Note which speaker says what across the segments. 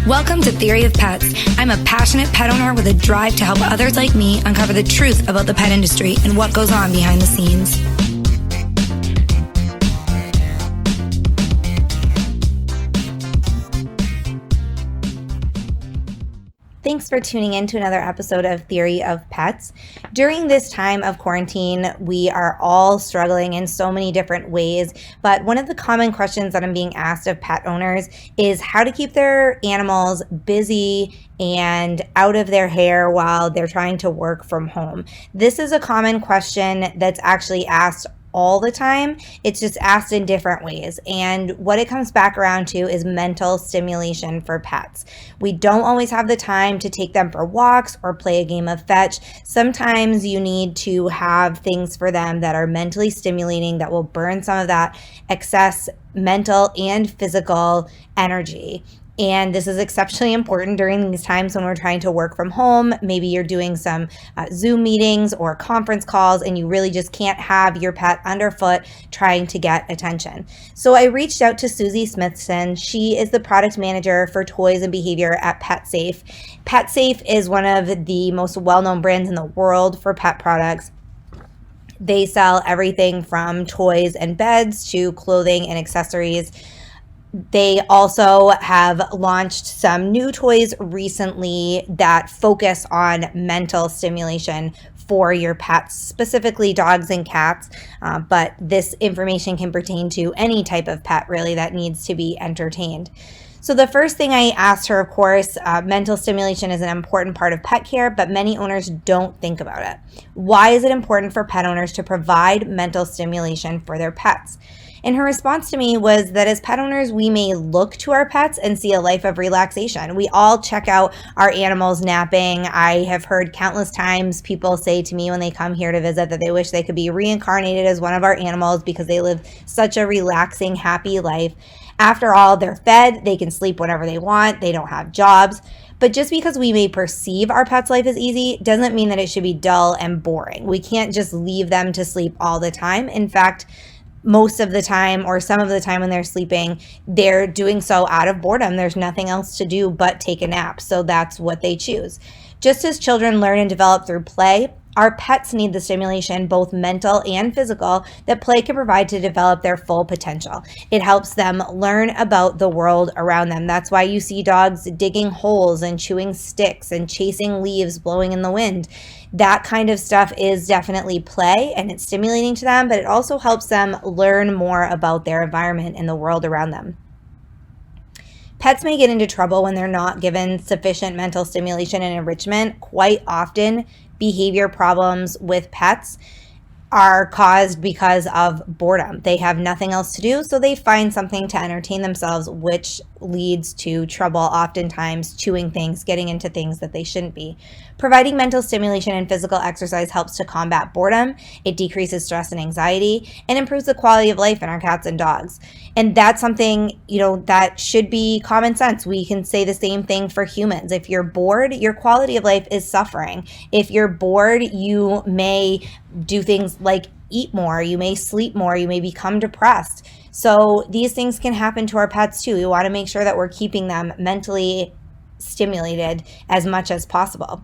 Speaker 1: Welcome to Theory of Pets. I'm a passionate pet owner with a drive to help others like me uncover the truth about the pet industry and what goes on behind the scenes. Thanks for tuning in to another episode of Theory of Pets. During this time of quarantine, we are all struggling in so many different ways, but one of the common questions that I'm being asked of pet owners is how to keep their animals busy and out of their hair while they're trying to work from home. This is a common question that's actually asked all the time. It's just asked in different ways. And what it comes back around to is mental stimulation for pets. We don't always have the time to take them for walks or play a game of fetch. Sometimes you need to have things for them that are mentally stimulating that will burn some of that excess mental and physical energy. And this is exceptionally important during these times when we're trying to work from home. Maybe you're doing some Zoom meetings or conference calls and you really just can't have your pet underfoot trying to get attention. So I reached out to Susie Smithson. She is the product manager for toys and behavior at PetSafe. PetSafe is one of the most well-known brands in the world for pet products. They sell everything from toys and beds to clothing and accessories. They also have launched some new toys recently that focus on mental stimulation for your pets, specifically dogs and cats. But this information can pertain to any type of pet really that needs to be entertained. So the first thing I asked her, of course, mental stimulation is an important part of pet care, but many owners don't think about it. Why is it important for pet owners to provide mental stimulation for their pets? And her response to me was that as pet owners, we may look to our pets and see a life of relaxation. We all check out our animals napping. I have heard countless times people say to me when they come here to visit that they wish they could be reincarnated as one of our animals because they live such a relaxing, happy life. After all, they're fed, they can sleep whenever they want, they don't have jobs. But just because we may perceive our pet's life as easy doesn't mean that it should be dull and boring. We can't just leave them to sleep all the time. In fact, most of the time or some of the time when they're sleeping, they're doing so out of boredom. There's nothing else to do but take a nap. So that's what they choose. Just as children learn and develop through play, our pets need the stimulation, both mental and physical, that play can provide to develop their full potential. It helps them learn about the world around them. That's why you see dogs digging holes and chewing sticks and chasing leaves blowing in the wind. That kind of stuff is definitely play and it's stimulating to them, but it also helps them learn more about their environment and the world around them. Pets may get into trouble when they're not given sufficient mental stimulation and enrichment. Quite often, behavior problems with pets are caused because of boredom. They have nothing else to do, so they find something to entertain themselves, which leads to trouble, oftentimes chewing things, getting into things that they shouldn't be. Providing mental stimulation and physical exercise helps to combat boredom. It decreases stress and anxiety and improves the quality of life in our cats and dogs. And that's something, that should be common sense. We can say the same thing for humans. If you're bored, your quality of life is suffering. If you're bored, you may do things like eat more, you may sleep more, you may become depressed. So these things can happen to our pets too. We want to make sure that we're keeping them mentally stimulated as much as possible.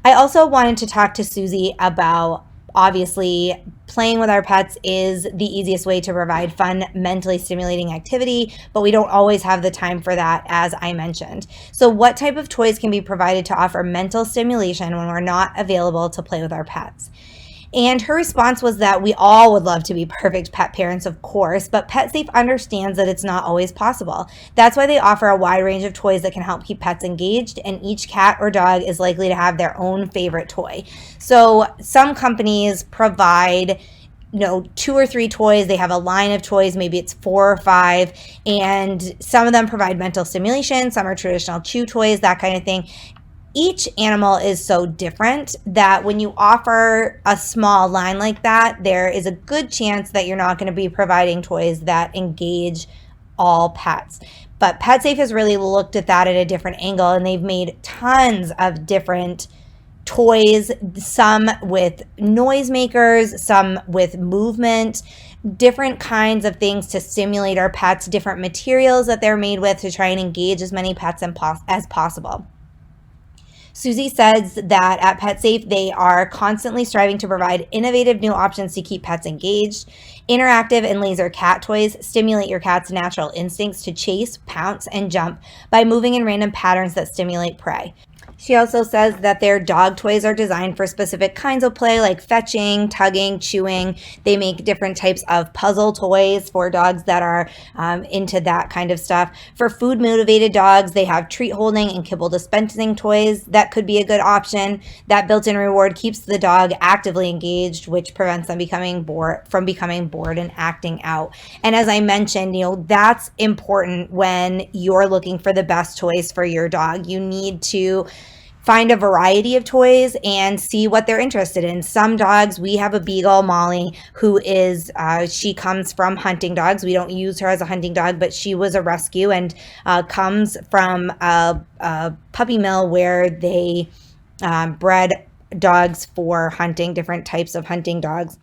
Speaker 1: I also wanted to talk to Susie about, obviously, playing with our pets is the easiest way to provide fun, mentally stimulating activity, but we don't always have the time for that, as I mentioned. So what type of toys can be provided to offer mental stimulation when we're not available to play with our pets? And her response was that we all would love to be perfect pet parents, of course, but PetSafe understands that it's not always possible. That's why they offer a wide range of toys that can help keep pets engaged, and each cat or dog is likely to have their own favorite toy. So some companies provide 2 or 3 toys. They have a line of toys, maybe it's 4 or 5, and some of them provide mental stimulation, some are traditional chew toys, that kind of thing. Each animal is so different that when you offer a small line like that, there is a good chance that you're not going to be providing toys that engage all pets. But PetSafe has really looked at that at a different angle, and they've made tons of different toys, some with noisemakers, some with movement, different kinds of things to stimulate our pets, different materials that they're made with to try and engage as many pets as possible. Susie says that at PetSafe, they are constantly striving to provide innovative new options to keep pets engaged. Interactive and laser cat toys stimulate your cat's natural instincts to chase, pounce, and jump by moving in random patterns that stimulate prey. She also says that their dog toys are designed for specific kinds of play like fetching, tugging, chewing. They make different types of puzzle toys for dogs that are into that kind of stuff. For food motivated dogs, they have treat holding and kibble dispensing toys. That could be a good option. That built-in reward keeps the dog actively engaged, which prevents them becoming bored and acting out. And as I mentioned, that's important when you're looking for the best toys for your dog. You need to find a variety of toys and see what they're interested in. Some dogs, we have a beagle, Molly, who is, she comes from hunting dogs. We don't use her as a hunting dog, but she was a rescue and comes from a puppy mill where they bred dogs for hunting, different types of hunting dogs.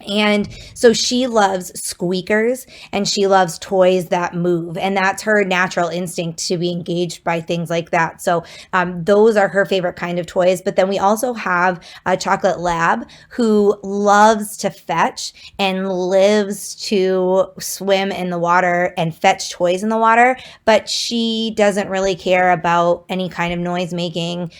Speaker 1: And so she loves squeakers and she loves toys that move, and that's her natural instinct to be engaged by things like that. So those are her favorite kind of toys. But then we also have a chocolate lab who loves to fetch and lives to swim in the water and fetch toys in the water, but she doesn't really care about any kind of noise making.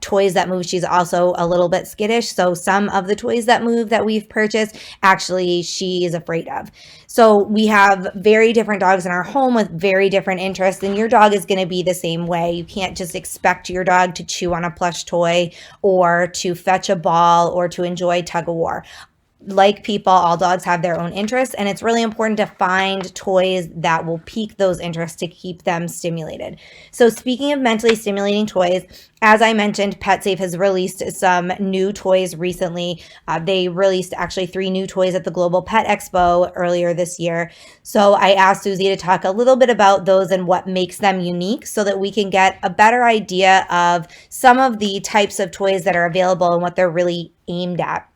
Speaker 1: Toys that move, she's also a little bit skittish. So some of the toys that move that we've purchased, actually she is afraid of. So we have very different dogs in our home with very different interests, and your dog is going to be the same way. You can't just expect your dog to chew on a plush toy or to fetch a ball or to enjoy tug of war. Like people, all dogs have their own interests, and it's really important to find toys that will pique those interests to keep them stimulated. So speaking of mentally stimulating toys, as I mentioned, PetSafe has released some new toys recently. They released actually 3 new toys at the Global Pet Expo earlier this year. So I asked Susie to talk a little bit about those and what makes them unique so that we can get a better idea of some of the types of toys that are available and what they're really aimed at.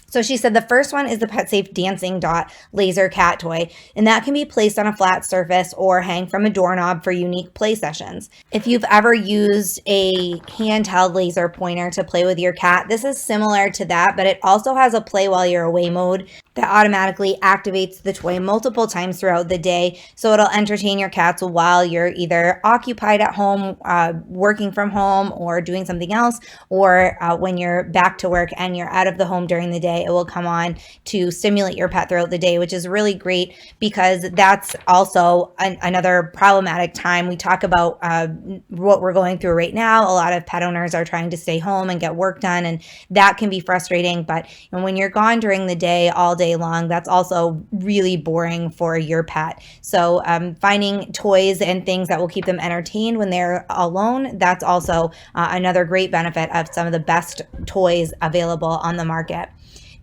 Speaker 1: So she said the first one is the PetSafe Dancing Dot laser cat toy, and that can be placed on a flat surface or hang from a doorknob for unique play sessions. If you've ever used a handheld laser pointer to play with your cat, this is similar to that, but it also has a play while you're away mode that automatically activates the toy multiple times throughout the day. So it'll entertain your cats while you're either occupied at home, working from home, or doing something else, or when you're back to work and you're out of the home during the day, it will come on to stimulate your pet throughout the day, which is really great because that's also another problematic time. We talk about what we're going through right now. A lot of pet owners are trying to stay home and get work done, and that can be frustrating. But when you're gone during the day, all day long, that's also really boring for your pet. So finding toys and things that will keep them entertained when they're alone, that's also another great benefit of some of the best toys available on the market.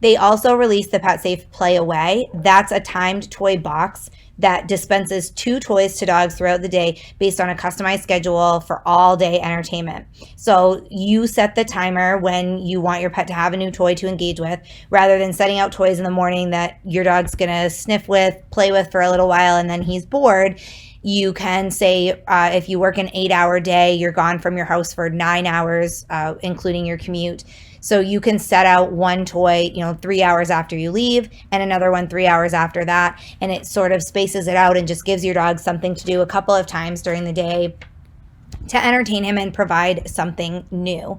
Speaker 1: They also released the PetSafe Play Away. That's a timed toy box that dispenses 2 toys to dogs throughout the day based on a customized schedule for all day entertainment. So you set the timer when you want your pet to have a new toy to engage with, rather than setting out toys in the morning that your dog's gonna sniff with, play with for a little while, and then he's bored. You can say if you work an 8-hour day, you're gone from your house for 9 hours, including your commute. So you can set out one toy, 3 hours after you leave, and another one 3 hours after that. And it sort of spaces it out and just gives your dog something to do a couple of times during the day to entertain him and provide something new.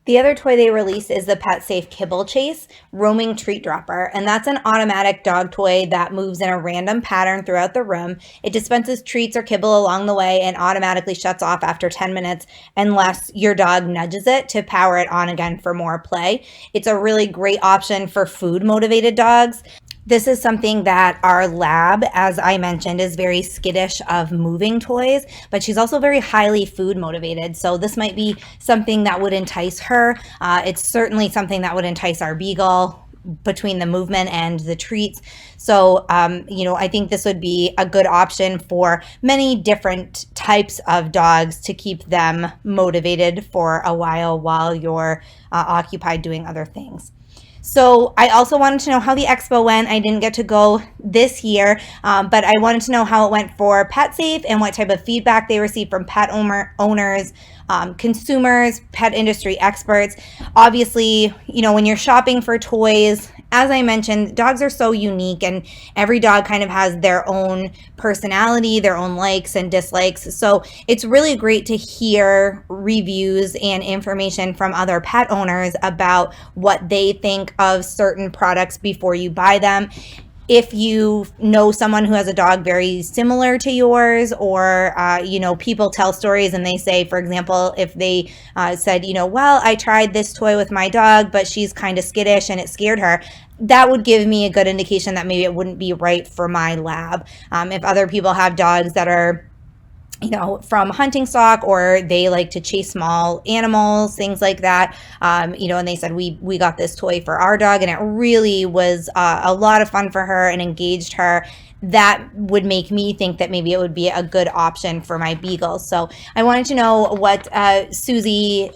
Speaker 1: The other toy they released is the PetSafe Kibble Chase Roaming Treat Dropper, and that's an automatic dog toy that moves in a random pattern throughout the room. It dispenses treats or kibble along the way and automatically shuts off after 10 minutes unless your dog nudges it to power it on again for more play. It's a really great option for food-motivated dogs. This is something that our lab, as I mentioned, is very skittish of moving toys, but she's also very highly food motivated. So this might be something that would entice her. It's certainly something that would entice our beagle. between the movement and the treats. So, I think this would be a good option for many different types of dogs to keep them motivated for a while you're occupied doing other things. So I also wanted to know how the expo went. I didn't get to go this year, but I wanted to know how it went for PetSafe and what type of feedback they received from pet owners, consumers, pet industry experts. Obviously, when you're shopping for toys, as I mentioned, dogs are so unique, and every dog kind of has their own personality, their own likes and dislikes. So it's really great to hear reviews and information from other pet owners about what they think of certain products before you buy them. If you know someone who has a dog very similar to yours, or, people tell stories and they say, for example, if they said, well, I tried this toy with my dog, but she's kind of skittish and it scared her, that would give me a good indication that maybe it wouldn't be right for my lab. If other people have dogs that are from hunting stock, or they like to chase small animals, things like that. And they said, we got this toy for our dog and it really was a lot of fun for her and engaged her. That would make me think that maybe it would be a good option for my beagles. So I wanted to know what Susie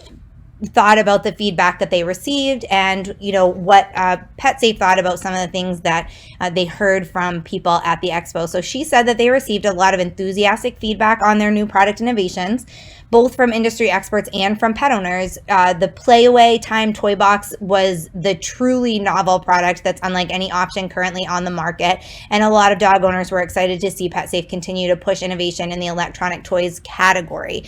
Speaker 1: thought about the feedback that they received, and what PetSafe thought about some of the things that they heard from people at the expo. So she said that they received a lot of enthusiastic feedback on their new product innovations, both from industry experts and from pet owners. The Playaway Time Toy Box was the truly novel product that's unlike any option currently on the market, and a lot of dog owners were excited to see PetSafe continue to push innovation in the electronic toys category.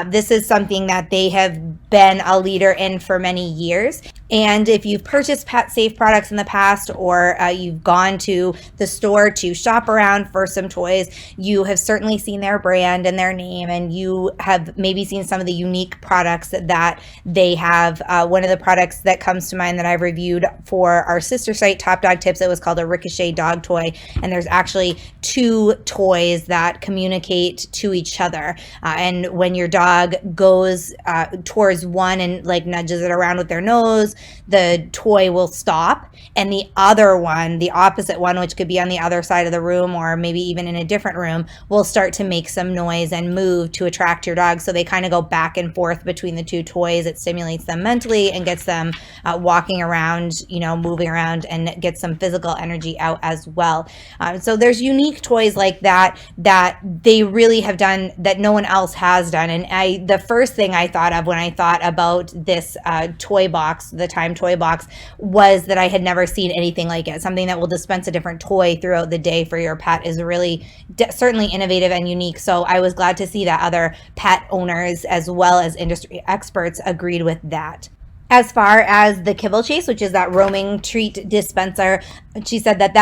Speaker 1: This is something that they have been a leader in for many years. And if you've purchased PetSafe products in the past, or you've gone to the store to shop around for some toys, you have certainly seen their brand and their name, and you have maybe seen some of the unique products that they have. One of the products that comes to mind that I've reviewed for our sister site, Top Dog Tips, it was called a Ricochet dog toy, and there's actually two toys that communicate to each other. And when your dog goes towards one and like nudges it around with their nose, the toy will stop, and the other one, the opposite one, which could be on the other side of the room or maybe even in a different room, will start to make some noise and move to attract your dog. So they kind of go back and forth between the two toys. It stimulates them mentally and gets them walking around, moving around, and gets some physical energy out as well. So there's unique toys like that they really have done that no one else has done. And the first thing I thought of when I thought about this toy box, the Time Toy Box, was that I had never seen anything like it. Something that will dispense a different toy throughout the day for your pet is really certainly innovative and unique. So I was glad to see that other pet owners as well as industry experts agreed with that. As far as the Kibble Chase, which is that roaming treat dispenser, she said that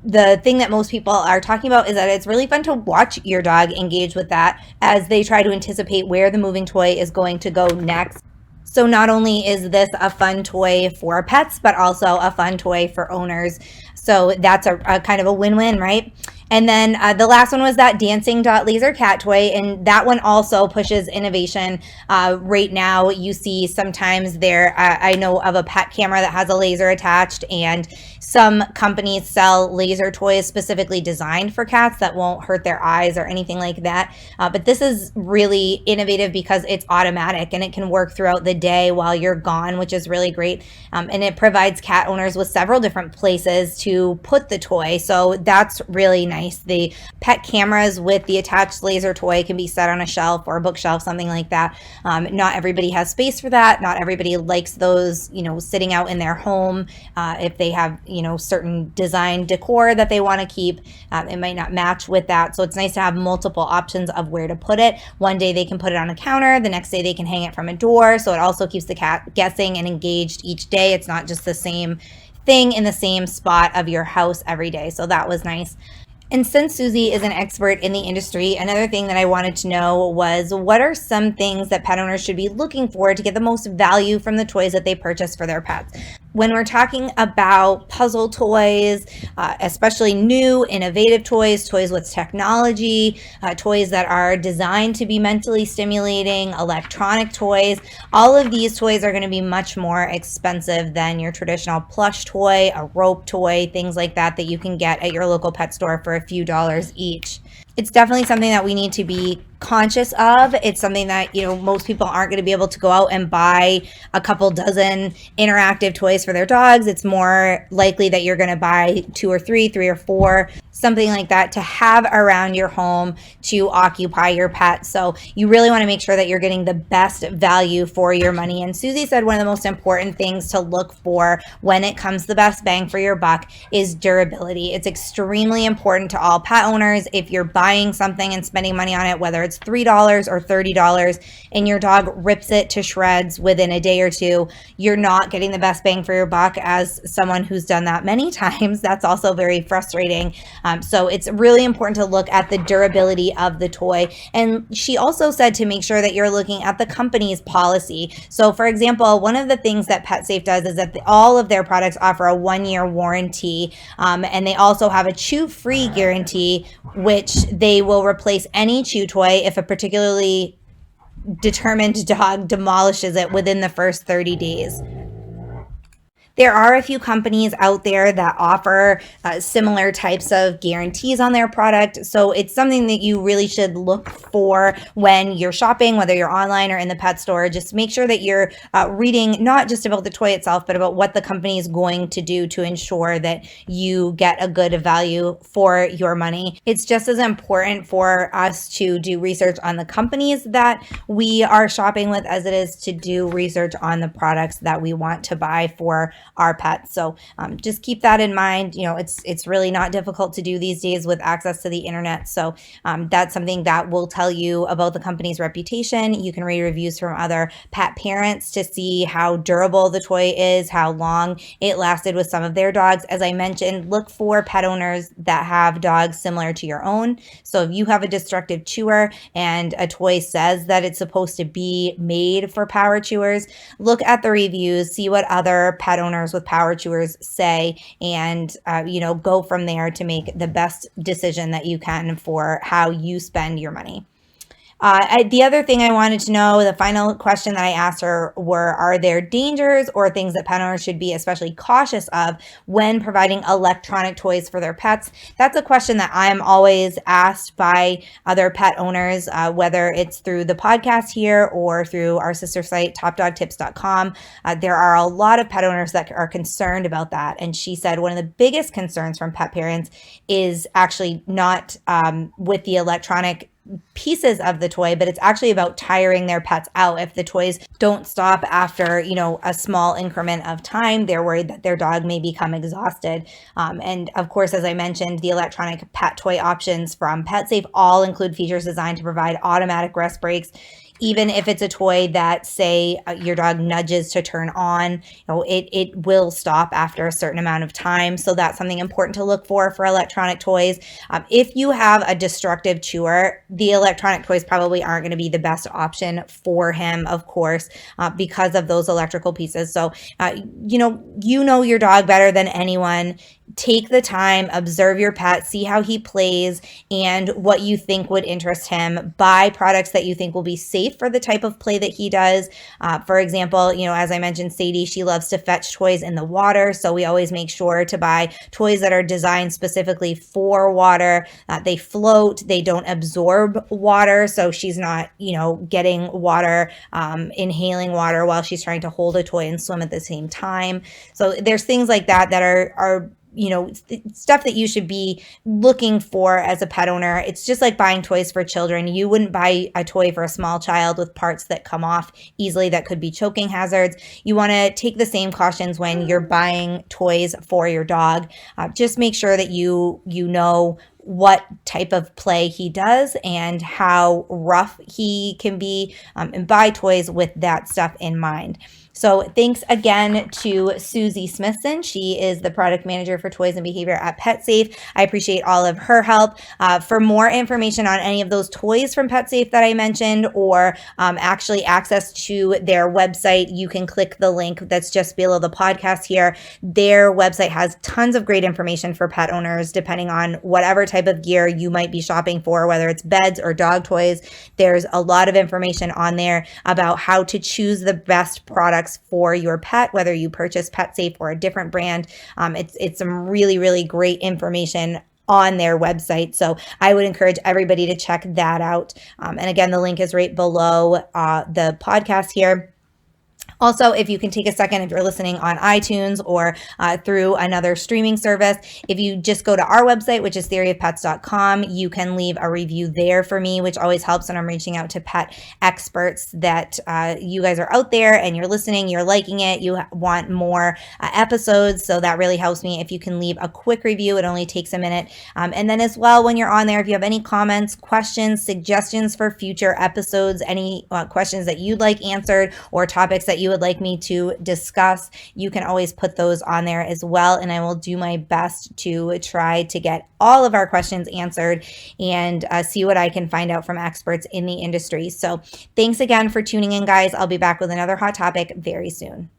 Speaker 1: the thing that most people are talking about is that it's really fun to watch your dog engage with that as they try to anticipate where the moving toy is going to go next. So not only is this a fun toy for pets, but also a fun toy for owners. So that's a kind of a win-win, right? And then the last one was that dancing laser cat toy, and that one also pushes innovation. Right now, you see sometimes I know of a pet camera that has a laser attached, and some companies sell laser toys specifically designed for cats that won't hurt their eyes or anything like that. But this is really innovative because it's automatic and it can work throughout the day while you're gone, which is really great. And it provides cat owners with several different places to put the toy. So that's really nice. The pet cameras with the attached laser toy can be set on a shelf or a bookshelf, something like that. Not everybody has space for that. Not everybody likes those, sitting out in their home. If they have, certain design decor that they want to keep, it might not match with that. So it's nice to have multiple options of where to put it. One day they can put it on a counter. The next day they can hang it from a door. So it also keeps the cat guessing and engaged each day. It's not just the same thing in the same spot of your house every day. So that was nice. And since Susie is an expert in the industry, another thing that I wanted to know was, what are some things that pet owners should be looking for to get the most value from the toys that they purchase for their pets? When we're talking about puzzle toys, especially new, innovative toys, toys with technology, toys that are designed to be mentally stimulating, electronic toys, all of these toys are going to be much more expensive than your traditional plush toy, a rope toy, things like that that you can get at your local pet store for a few dollars each. It's definitely something that we need to be conscious of. It's something that, most people aren't going to be able to go out and buy a couple dozen interactive toys for their dogs. It's more likely that you're going to buy two or three or four, something like that, to have around your home to occupy your pet. So you really want to make sure that you're getting the best value for your money. And Susie said one of the most important things to look for when it comes to the best bang for your buck is durability. It's extremely important to all pet owners. If you're buying something and spending money on it, whether it's $3 or $30, and your dog rips it to shreds within a day or two, you're not getting the best bang for your buck. As someone who's done that many times, that's also very frustrating. So it's really important to look at the durability of the toy. And she also said to make sure that you're looking at the company's policy. So for example, one of the things that PetSafe does is that all of their products offer a 1-year warranty. And they also have a chew-free guarantee, which they will replace any chew toy if a particularly determined dog demolishes it within the first 30 days. There are a few companies out there that offer similar types of guarantees on their product. So it's something that you really should look for when you're shopping, whether you're online or in the pet store. Just make sure that you're reading not just about the toy itself, but about what the company is going to do to ensure that you get a good value for your money. It's just as important for us to do research on the companies that we are shopping with as it is to do research on the products that we want to buy for our pets. So just keep that in mind. It's really not difficult to do these days with access to the internet. So that's something that will tell you about the company's reputation. You can read reviews from other pet parents to see how durable the toy is, how long it lasted with some of their dogs. As I mentioned, look for pet owners that have dogs similar to your own. So if you have a destructive chewer and a toy says that it's supposed to be made for power chewers, look at the reviews, see what other pet owners with power chewers say, and go from there to make the best decision that you can for how you spend your money. The other thing I wanted to know, the final question that I asked her were, are there dangers or things that pet owners should be especially cautious of when providing electronic toys for their pets? That's a question that I'm always asked by other pet owners, whether it's through the podcast here or through our sister site, topdogtips.com. There are a lot of pet owners that are concerned about that. And she said one of the biggest concerns from pet parents is actually not with the electronic pieces of the toy, but it's actually about tiring their pets out. If the toys don't stop after, a small increment of time, they're worried that their dog may become exhausted. And of course, as I mentioned, the electronic pet toy options from PetSafe all include features designed to provide automatic rest breaks. Even if it's a toy that, say, your dog nudges to turn on, it will stop after a certain amount of time. So that's something important to look for electronic toys. If you have a destructive chewer, the electronic toys probably aren't going to be the best option for him, of course, because of those electrical pieces. So, you know your dog better than anyone. Take the time, observe your pet, see how he plays and what you think would interest him. Buy products that you think will be safe for the type of play that he does. For example, as I mentioned, Sadie, she loves to fetch toys in the water. So we always make sure to buy toys that are designed specifically for water. They float, they don't absorb water. So she's not, getting water, inhaling water while she's trying to hold a toy and swim at the same time. So there's things like that that are stuff that you should be looking for as a pet owner. It's just like buying toys for children. You wouldn't buy a toy for a small child with parts that come off easily that could be choking hazards. You want to take the same cautions when you're buying toys for your dog. Just make sure that you know what type of play he does and how rough he can be, and buy toys with that stuff in mind. So thanks again to Susie Smithson. She is the product manager for toys and behavior at PetSafe. I appreciate all of her help. For more information on any of those toys from PetSafe that I mentioned, or actually access to their website, you can click the link that's just below the podcast here. Their website has tons of great information for pet owners, depending on whatever type of gear you might be shopping for, whether it's beds or dog toys. There's a lot of information on there about how to choose the best products for your pet, whether you purchase PetSafe or a different brand. It's some really, really great information on their website. So I would encourage everybody to check that out. And again, the link is right below the podcast here. Also, if you can take a second, if you're listening on iTunes or through another streaming service, if you just go to our website, which is theoryofpets.com, you can leave a review there for me, which always helps when I'm reaching out to pet experts that you guys are out there and you're listening, you're liking it, you want more episodes. So that really helps me if you can leave a quick review. It only takes a minute. And then as well, when you're on there, if you have any comments, questions, suggestions for future episodes, any questions that you'd like answered or topics that you would like me to discuss, you can always put those on there as well. And I will do my best to try to get all of our questions answered and see what I can find out from experts in the industry. So thanks again for tuning in, guys. I'll be back with another hot topic very soon.